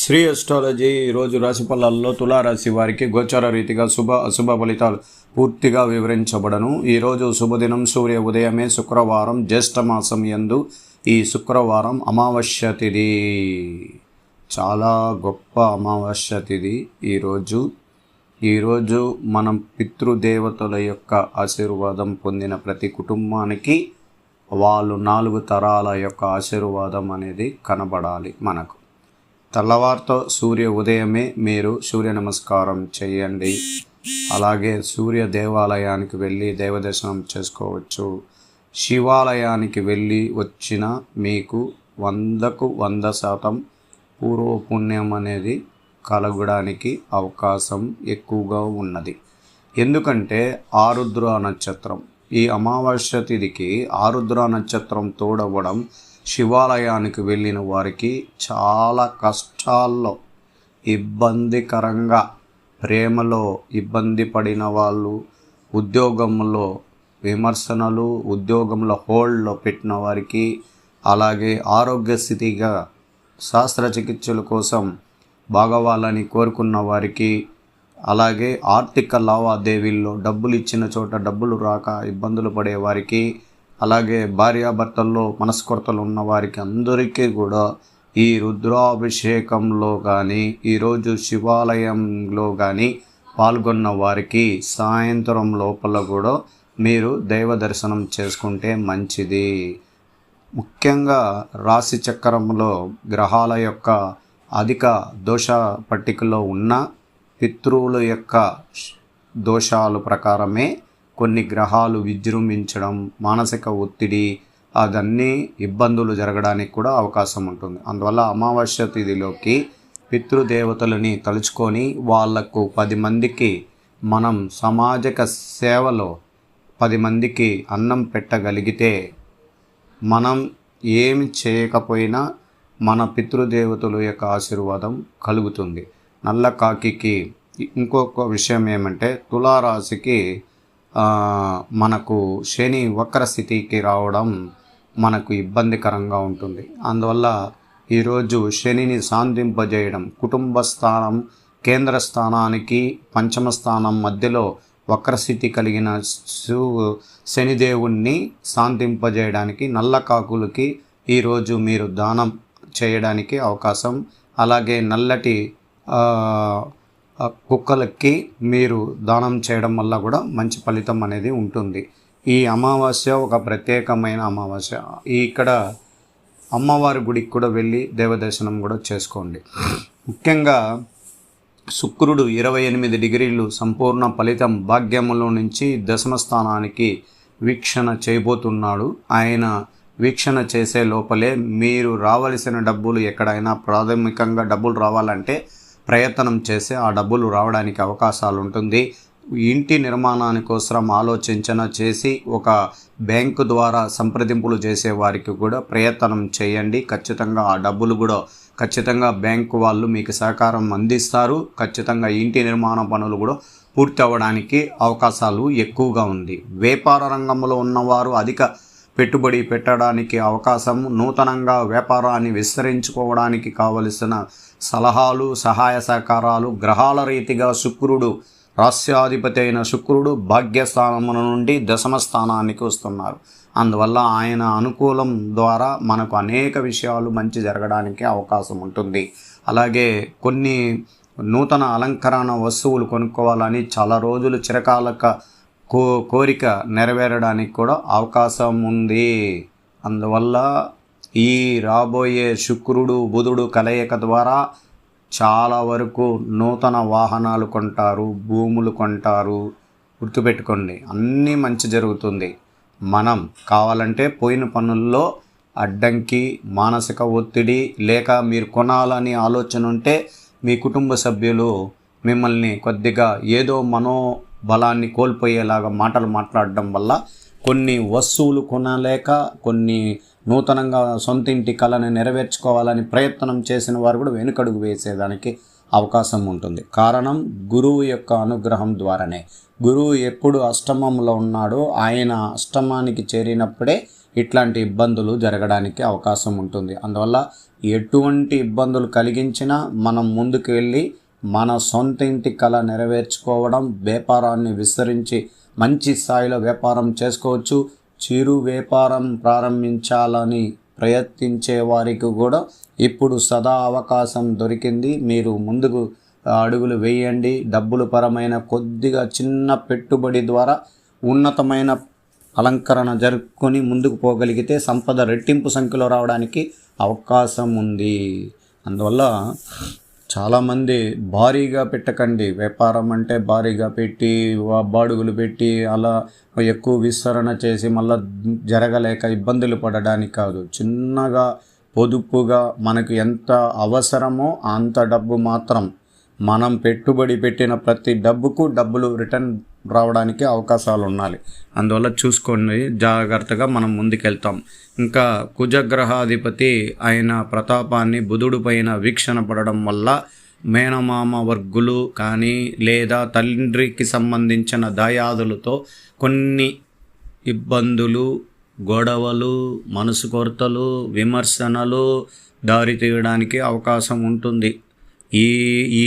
Shri astrology ఈరోజు రాశి ఫలాల్లో తులారాశి వారికి గోచార రీతిగా శుభ అశుభ ఫలితాలు పూర్తిగా వివరించబడను. ఈరోజు శుభదినం సూర్య ఉదయమే శుక్రవారం జ్యేష్ఠ మాసం యందు ఈ శుక్రవారం అమావాస్య తిథి. చాలా గొప్ప అమావాస్య తిథి ఈరోజు మనం పితృదేవతల యొక్క ఆశీర్వాదం పొందిన ప్రతి కుటుంబానికి వాళ్ళు 4 తరాల యొక్క ఆశీర్వాదం అనేది కనబడాలి. మనకు తెల్లవారితో సూర్య ఉదయమే మీరు సూర్య నమస్కారం చేయండి. అలాగే సూర్య దేవాలయానికి వెళ్ళి దైవదర్శనం చేసుకోవచ్చు. శివాలయానికి వెళ్ళి వచ్చిన మీకు 100కు 100% పూర్వపుణ్యం అనేది కలగడానికి అవకాశం ఎక్కువగా ఉన్నది. ఎందుకంటే ఆరుద్ర నక్షత్రం, ఈ అమావాస్య తిథికి ఆరుద్ర నక్షత్రం తోడవడం శివాలయానికి వెళ్ళిన వారికి చాలా కష్టాల్లో ఇబ్బందికరంగా, ప్రేమలో ఇబ్బంది పడిన వాళ్ళు, ఉద్యోగంలో విమర్శనలు, ఉద్యోగంలో హోల్డ్లో పెట్టిన వారికి, అలాగే ఆరోగ్య స్థితిగా శస్త్రచికిత్సల కోసం బాగవాలని కోరుకున్న వారికి, అలాగే ఆర్థిక లావాదేవీల్లో డబ్బులు ఇచ్చిన చోట డబ్బులు రాక ఇబ్బందులు పడే వారికి, అలాగే భార్యాభర్తల్లో మనస్కొరతలు ఉన్న వారికి అందరికీ కూడా ఈ రుద్రాభిషేకంలో కానీ ఈరోజు శివాలయంలో కానీ పాల్గొన్న వారికి సాయంత్రం లోపల కూడా మీరు దైవ దర్శనం చేసుకుంటే మంచిది. ముఖ్యంగా రాశి చక్రంలో గ్రహాల యొక్క అధిక దోష పట్టికలో ఉన్న పితృవుల యొక్క దోషాల ప్రకారమే కొన్ని గ్రహాలు విజృంభించడం, మానసిక ఒత్తిడి, అదన్నీ ఇబ్బందులు జరగడానికి కూడా అవకాశం ఉంటుంది. అందువల్ల అమావాస్య తిథిలోకి పితృదేవతలని తలుచుకొని వాళ్లకు 10 మందికి మనం సామాజిక సేవలో 10 మందికి అన్నం పెట్టగలిగితే, మనం ఏమి చేయకపోయినా మన పితృదేవతల యొక్క ఆశీర్వాదం కలుగుతుంది. నల్ల కాకికి ఇంకొక విషయం ఏమంటే, తులారాశికి మనకు శని వక్ర స్థితికి రావడం మనకు ఇబ్బందికరంగా ఉంటుంది. అందువల్ల ఈరోజు శనిని శాంతింపజేయడం, కుటుంబ స్థానం కేంద్ర స్థానానికి పంచమ స్థానం మధ్యలో వక్రస్థితి కలిగిన శనిదేవుణ్ణి శాంతింపజేయడానికి నల్ల కాకులకి ఈరోజు మీరు దానం చేయడానికి అవకాశం, అలాగే నల్లటి కుక్కలకి మీరు దానం చేయడం వల్ల కూడా మంచి ఫలితం అనేది ఉంటుంది. ఈ అమావాస్య ఒక ప్రత్యేకమైన అమావాస్య. ఇక్కడ అమ్మవారి గుడికి కూడా వెళ్ళి దేవదర్శనం కూడా చేసుకోండి. ముఖ్యంగా శుక్రుడు 28 డిగ్రీలు సంపూర్ణ ఫలితం భాగ్యములో నుంచి దశమ స్థానానికి వీక్షణ చేయబోతున్నాడు. ఆయన వీక్షణ చేసే లోపలే మీరు రావలసిన డబ్బులు, ఎక్కడైనా ప్రాథమికంగా డబ్బులు రావాలంటే ప్రయత్నం చేసి ఆ డబ్బులు రావడానికి అవకాశాలు ఉంటుంది. ఇంటి నిర్మాణాని కోసం ఆలోచించన చేసి ఒక బ్యాంకు ద్వారా సంప్రదింపులు చేసే వారికి కూడా ప్రయత్నం చేయండి. ఖచ్చితంగా ఆ డబ్బులు కూడా ఖచ్చితంగా బ్యాంకు వాళ్ళు మీకు సహకారం అందిస్తారు. ఖచ్చితంగా ఇంటి నిర్మాణ పనులు కూడా పూర్తి అవ్వడానికి అవకాశాలు ఎక్కువగా ఉంది. వ్యాపార రంగంలో ఉన్నవారు అధిక పెట్టుబడి పెట్టడానికి అవకాశం, నూతనంగా వ్యాపారాన్ని విస్తరించుకోవడానికి కావలసిన సలహాలు, సహాయ సహకారాలు గ్రహాల రీతిగా శుక్రుడు, రాస్యాధిపతి అయిన శుక్రుడు భాగ్యస్థానముల నుండి దశమ స్థానానికి వస్తున్నారు. అందువల్ల ఆయన అనుకూలం ద్వారా మనకు అనేక విషయాలు మంచి జరగడానికి అవకాశం ఉంటుంది. అలాగే కొన్ని నూతన అలంకరణ వస్తువులు కొనుక్కోవాలని చాలా రోజులు చిరకాలక కోరిక నెరవేరడానికి కూడా అవకాశం ఉంది. అందువల్ల ఈ రాబోయే శుక్రుడు బుధుడు కలయిక ద్వారా చాలా వరకు నూతన వాహనాలు కొంటారు, భూములు కొంటారు. గుర్తుపెట్టుకోండి, అన్నీ మంచి జరుగుతుంది. మనం కావాలంటే పోయిన పనుల్లో అడ్డంకి, మానసిక ఒత్తిడి లేక మీరు కొనాలని ఆలోచన ఉంటే మీ కుటుంబ సభ్యులు మిమ్మల్ని కొద్దిగా ఏదో మనోబలాన్ని కోల్పోయేలాగా మాటలు మాట్లాడడం వల్ల కొన్ని వస్తువులు కొనలేక, కొన్ని నూతనంగా సొంత ఇంటి కళని నెరవేర్చుకోవాలని ప్రయత్నం చేసిన వారు కూడా వెనుకడుగు వేసేదానికి అవకాశం ఉంటుంది. కారణం గురువు యొక్క అనుగ్రహం ద్వారానే. గురువు ఎప్పుడు అష్టమంలో ఉన్నాడో ఆయన అష్టమానికి చేరినప్పుడే ఇట్లాంటి ఇబ్బందులు జరగడానికి అవకాశం ఉంటుంది. అందువల్ల ఎటువంటి ఇబ్బందులు కలిగించినా మనం ముందుకు వెళ్ళి మన సొంత ఇంటి కళ నెరవేర్చుకోవడం, వ్యాపారాన్ని విస్తరించి మంచి స్థాయిలో వ్యాపారం చేసుకోవచ్చు. చిరు వ్యాపారం ప్రారంభించాలని ప్రయత్నించే వారికి కూడా ఇప్పుడు సదా అవకాశం దొరికింది. మీరు ముందుకు అడుగులు వేయండి. డబ్బుల పరమైన కొద్దిగా చిన్న పెట్టుబడి ద్వారా ఉన్నతమైన అలంకరణ జరుపుకొని ముందుకు పోగలిగితే సంపద రెట్టింపు సంఖ్యలో రావడానికి అవకాశం ఉంది. అందువల్ల చాలామంది భారీగా పెట్టకండి. వ్యాపారం అంటే భారీగా పెట్టి బాడుగులు పెట్టి అలా ఎక్కువ విస్తరణ చేసి మళ్ళీ జరగలేక ఇబ్బందులు పడడానికి కాదు. చిన్నగా పొదుపుగా మనకు ఎంత అవసరమో అంత డబ్బు మాత్రం మనం పెట్టుబడి పెట్టిన ప్రతి డబ్బుకు డబ్బులు రిటర్న్ రావడానికి అవకాశాలు ఉండాలి. అందువల్ల చూసుకోండి, జాగ్రత్తగా మనం ముందుకెళ్తాం. ఇంకా కుజగ్రహాధిపతి అయిన ప్రతాపాన్ని బుధుడు పైన వీక్షణ పడడం వల్ల మేనమామ వర్గులు కానీ లేదా తండ్రికి సంబంధించిన దాయాదులతో కొన్ని ఇబ్బందులు, గొడవలు, మనసు కొరతలు, విమర్శనలు దారి తీయడానికి అవకాశం ఉంటుంది.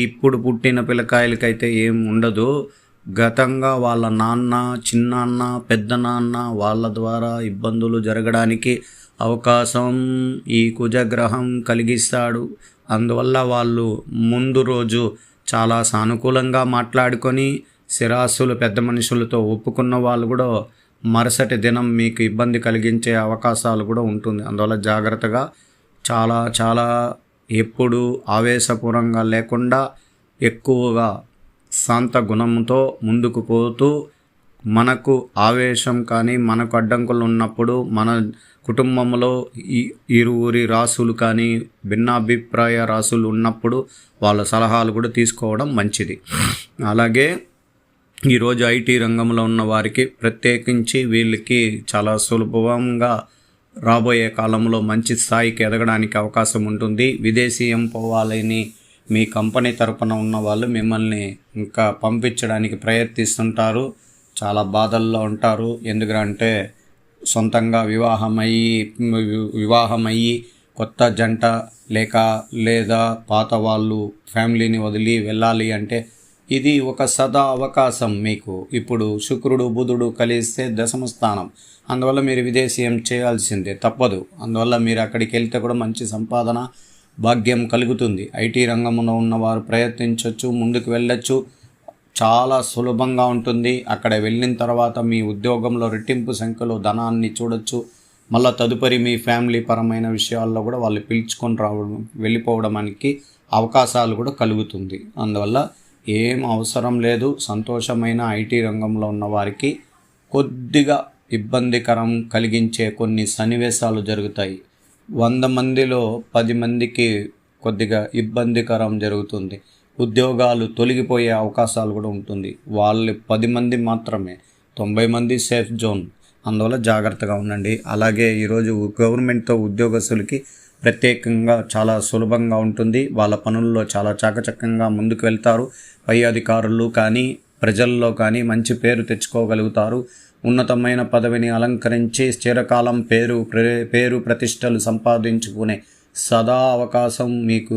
ఇప్పుడు పుట్టిన పిల్లకాయలకైతే ఏం ఉండదు. గతంగా వాళ్ళ నాన్న, చిన్నాన్న, పెద్ద నాన్న వాళ్ళ ద్వారా ఇబ్బందులు జరగడానికి అవకాశం ఈ కుజగ్రహం కలిగిస్తాడు. అందువల్ల వాళ్ళు ముందు రోజు చాలా సానుకూలంగా మాట్లాడుకొని స్థిరాస్తులు పెద్ద మనుషులతో ఒప్పుకున్న వాళ్ళు కూడా మరుసటి దినం మీకు ఇబ్బంది కలిగించే అవకాశాలు కూడా ఉంటుంది. అందువల్ల జాగ్రత్తగా చాలా ఎప్పుడు ఆవేశపూర్వంగా లేకుండా ఎక్కువగా శాంత గుణంతో ముందుకు పోతూ, మనకు ఆవేశం కానీ మనకు అడ్డంకులు ఉన్నప్పుడు మన కుటుంబంలో ఇరువురి రాసులు కానీ భిన్నాభిప్రాయ రాసులు ఉన్నప్పుడు వాళ్ళ సలహాలు కూడా తీసుకోవడం మంచిది. అలాగే ఈరోజు ఐటీ రంగంలో ఉన్న వారికి ప్రత్యేకించి వీళ్ళకి చాలా సులభంగా రాబోయే కాలంలో మంచి స్థాయికి ఎదగడానికి అవకాశం ఉంటుంది. విదేశీయం పోవాలని మీ కంపెనీ తరపున ఉన్న వాళ్ళు మిమ్మల్ని ఇంకా పంపించడానికి ప్రయత్నిస్తుంటారు. చాలా బాధల్లో ఉంటారు. ఎందుకంటే సొంతంగా వివాహమయ్యి కొత్త జంట లేదా పాత వాళ్ళు ఫ్యామిలీని వదిలి వెళ్ళాలి అంటే ఇది ఒక సదా అవకాశం మీకు. ఇప్పుడు శుక్రుడు బుధుడు కలిస్తే దశమ స్థానం. అందువల్ల మీరు విదేశీయం చేయాల్సిందే, తప్పదు. అందువల్ల మీరు అక్కడికి వెళ్తే కూడా మంచి సంపాదన భాగ్యం కలుగుతుంది. ఐటీ రంగంలో ఉన్నవారు ప్రయత్నించవచ్చు, ముందుకు వెళ్ళచ్చు. చాలా సులభంగా ఉంటుంది. అక్కడ వెళ్ళిన తర్వాత మీ ఉద్యోగంలో రెట్టింపు సంఖ్యలో ధనాన్ని చూడొచ్చు. మళ్ళీ తదుపరి మీ ఫ్యామిలీ పరమైన విషయాల్లో కూడా వాళ్ళు పిలుచుకొని వెళ్ళిపోవడానికి అవకాశాలు కూడా కలుగుతుంది. అందువల్ల ఏం అవసరం లేదు. సంతోషమైన ఐటీ రంగంలో ఉన్న వారికి కొద్దిగా ఇబ్బందికరం కలిగించే కొన్ని సన్నివేశాలు జరుగుతాయి. 100 మందిలో 10 మందికి కొద్దిగా ఇబ్బందికరం జరుగుతుంది. ఉద్యోగాలు తొలగిపోయే అవకాశాలు కూడా ఉంటుంది. వాళ్ళు 10 మంది మాత్రమే, 90 మంది సేఫ్ జోన్. అందువల్ల జాగ్రత్తగా ఉండండి. అలాగే ఈరోజు గవర్నమెంట్తో ఉద్యోగస్తులకి ప్రత్యేకంగా చాలా సులభంగా ఉంటుంది. వాళ్ళ పనుల్లో చాలా చాకచక్యంగా ముందుకు వెళ్తారు. పై అధికారులు కానీ ప్రజల్లో కానీ మంచి పేరు తెచ్చుకోగలుగుతారు. ఉన్నతమైన పదవిని అలంకరించి చిరకాలం పేరు ప్రతిష్టలు సంపాదించుకునే సదా అవకాశం మీకు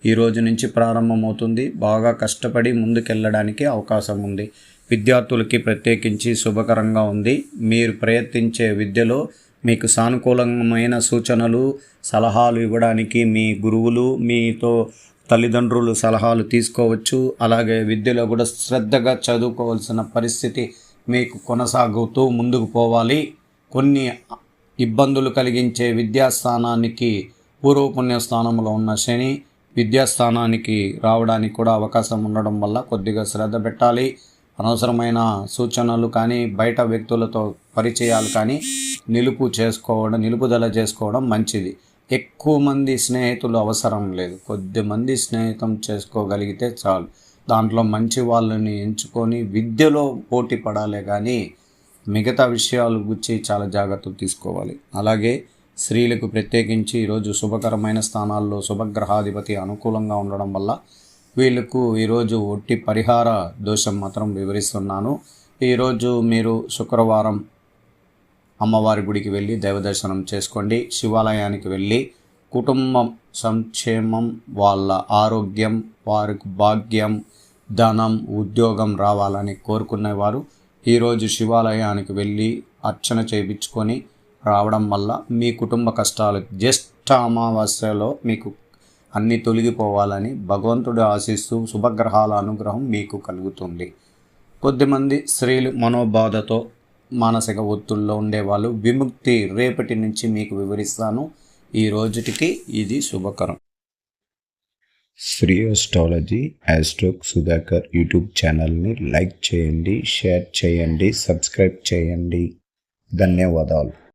ఈ రోజు నుంచి ప్రారంభమవుతుంది. బాగా కష్టపడి ముందుకెళ్ళడానికి అవకాశం ఉంది. విద్యార్థులకి ప్రత్యేకించి శుభకరంగా ఉంది. మీరు ప్రయత్నించే విద్యలో మీకు సానుకూలమైన సూచనలు, సలహాలు ఇవ్వడానికి మీ గురువులు, మీతో తల్లిదండ్రులు సలహాలు తీసుకోవచ్చు. అలాగే విద్యలో కూడా శ్రద్ధగా చదువుకోవాల్సిన పరిస్థితి మీకు కొనసాగుతూ ముందుకు పోవాలి. కొన్ని ఇబ్బందులు కలిగించే విద్యాస్థానానికి పూర్వపుణ్యస్థానంలో ఉన్న శని విద్యాస్థానానికి రావడానికి కూడా అవకాశం ఉండడం వల్ల కొద్దిగా శ్రద్ధ పెట్టాలి. అనవసరమైన సూచనలు కానీ బయట వ్యక్తులతో పరిచయాలు కానీ నిలుపుదల చేసుకోవడం మంచిది. ఎక్కువ మంది స్నేహితులు అవసరం లేదు. కొద్దిమంది స్నేహితం చేసుకోగలిగితే చాలు. దాంట్లో మంచి వాళ్ళని ఎంచుకొని విద్యలో పోటీ పడాలే కానీ మిగతా విషయాల గురించి చాలా జాగ్రత్తలు తీసుకోవాలి. అలాగే స్త్రీలకు ప్రత్యేకించి ఈరోజు శుభకరమైన స్థానాల్లో శుభగ్రహాధిపతి అనుకూలంగా ఉండడం వల్ల వీళ్ళకు ఈరోజు ఒట్టి పరిహార దోషం మాత్రం వివరిస్తున్నాను. ఈరోజు మీరు శుక్రవారం అమ్మవారి గుడికి వెళ్ళి దైవ దర్శనం చేసుకోండి. శివాలయానికి వెళ్ళి కుటుంబం సంక్షేమం, వాళ్ళ ఆరోగ్యం, వారికి భాగ్యం, ధనం, ఉద్యోగం రావాలని కోరుకునేవారు ఈరోజు శివాలయానికి వెళ్ళి అర్చన చేయించుకొని రావడం వల్ల మీ కుటుంబ కష్టాలు జ్యేష్ఠ అమావాస్యలో మీకు అన్నీ తొలగిపోవాలని భగవంతుడు ఆశిస్తూ శుభగ్రహాల అనుగ్రహం మీకు కలుగుతుంది. కొద్దిమంది స్త్రీలు మనోబాధతో మానసిక ఒత్తిడిలో ఉండేవాళ్ళు విముక్తి రేపటి నుంచి మీకు వివరిస్తాను. ఈ రోజుటికి ఇది శుభకరం. శ్రీ అస్ట్రాలజీ ఆస్ట్రోక్ సుధాకర్ యూట్యూబ్ ఛానల్ని లైక్ చేయండి, షేర్ చేయండి, సబ్స్క్రైబ్ చేయండి. ధన్యవాదాలు.